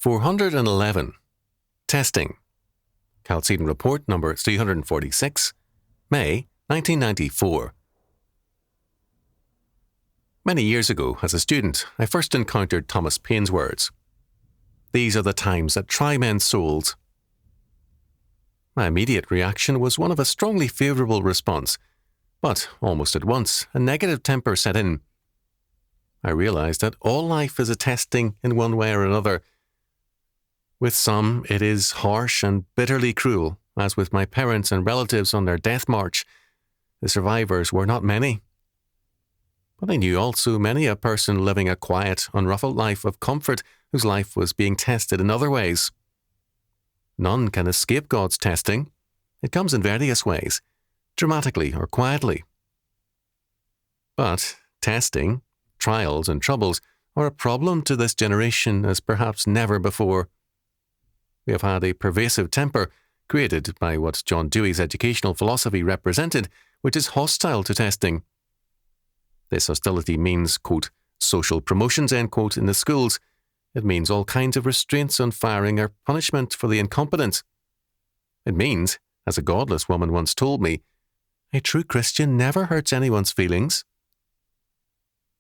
411. Testing. Chalcedon Report number 346, May 1994. Many years ago, as a student, I first encountered Thomas Paine's words. These are the times that try men's souls. My immediate reaction was one of a strongly favourable response, but almost at once a negative temper set in. I realised that all life is a testing in one way or another. With some, it is harsh and bitterly cruel, as with my parents and relatives on their death march. The survivors were not many. But I knew also many a person living a quiet, unruffled life of comfort whose life was being tested in other ways. None can escape God's testing. It comes in various ways, dramatically or quietly. But testing, trials and troubles are a problem to this generation as perhaps never before. We have had a pervasive temper created by what John Dewey's educational philosophy represented, which is hostile to testing. This hostility means, quote, social promotions, end quote, in the schools. It means all kinds of restraints on firing or punishment for the incompetent. It means, as a godless woman once told me, a true Christian never hurts anyone's feelings.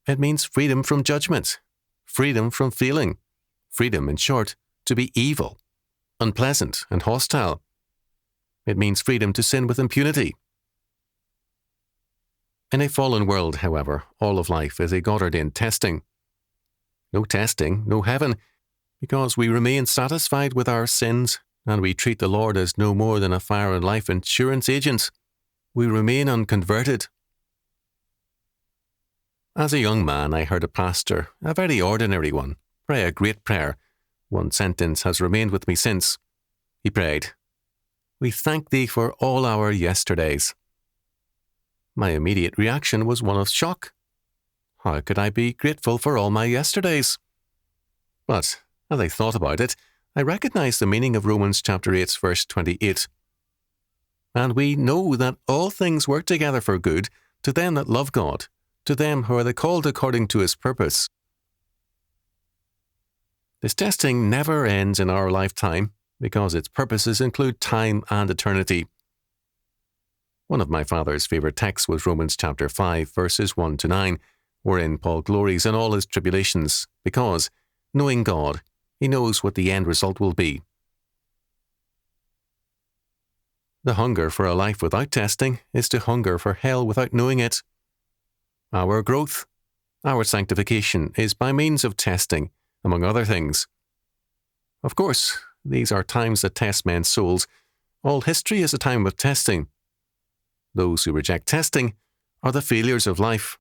It means freedom from judgment, freedom from feeling, freedom, in short, to be evil, unpleasant and hostile. It means freedom to sin with impunity. In a fallen world, however, all of life is a God-ordained testing. No testing, no heaven, because we remain satisfied with our sins, and we treat the Lord as no more than a fire and life insurance agent. We remain unconverted. As a young man, I heard a pastor, a very ordinary one, pray a great prayer. One sentence has remained with me since. He prayed, "We thank thee for all our yesterdays." My immediate reaction was one of shock. How could I be grateful for all my yesterdays? But, as I thought about it, I recognized the meaning of Romans chapter 8, verse 28. And we know that all things work together for good to them that love God, to them who are the called according to his purpose. This testing never ends in our lifetime because its purposes include time and eternity. One of my father's favourite texts was Romans chapter 5, verses 1 to 9, wherein Paul glories in all his tribulations, because, knowing God, he knows what the end result will be. The hunger for a life without testing is to hunger for hell without knowing it. Our growth, our sanctification, is by means of testing, among other things. Of course, these are times that test men's souls. All history is a time of testing. Those who reject testing are the failures of life.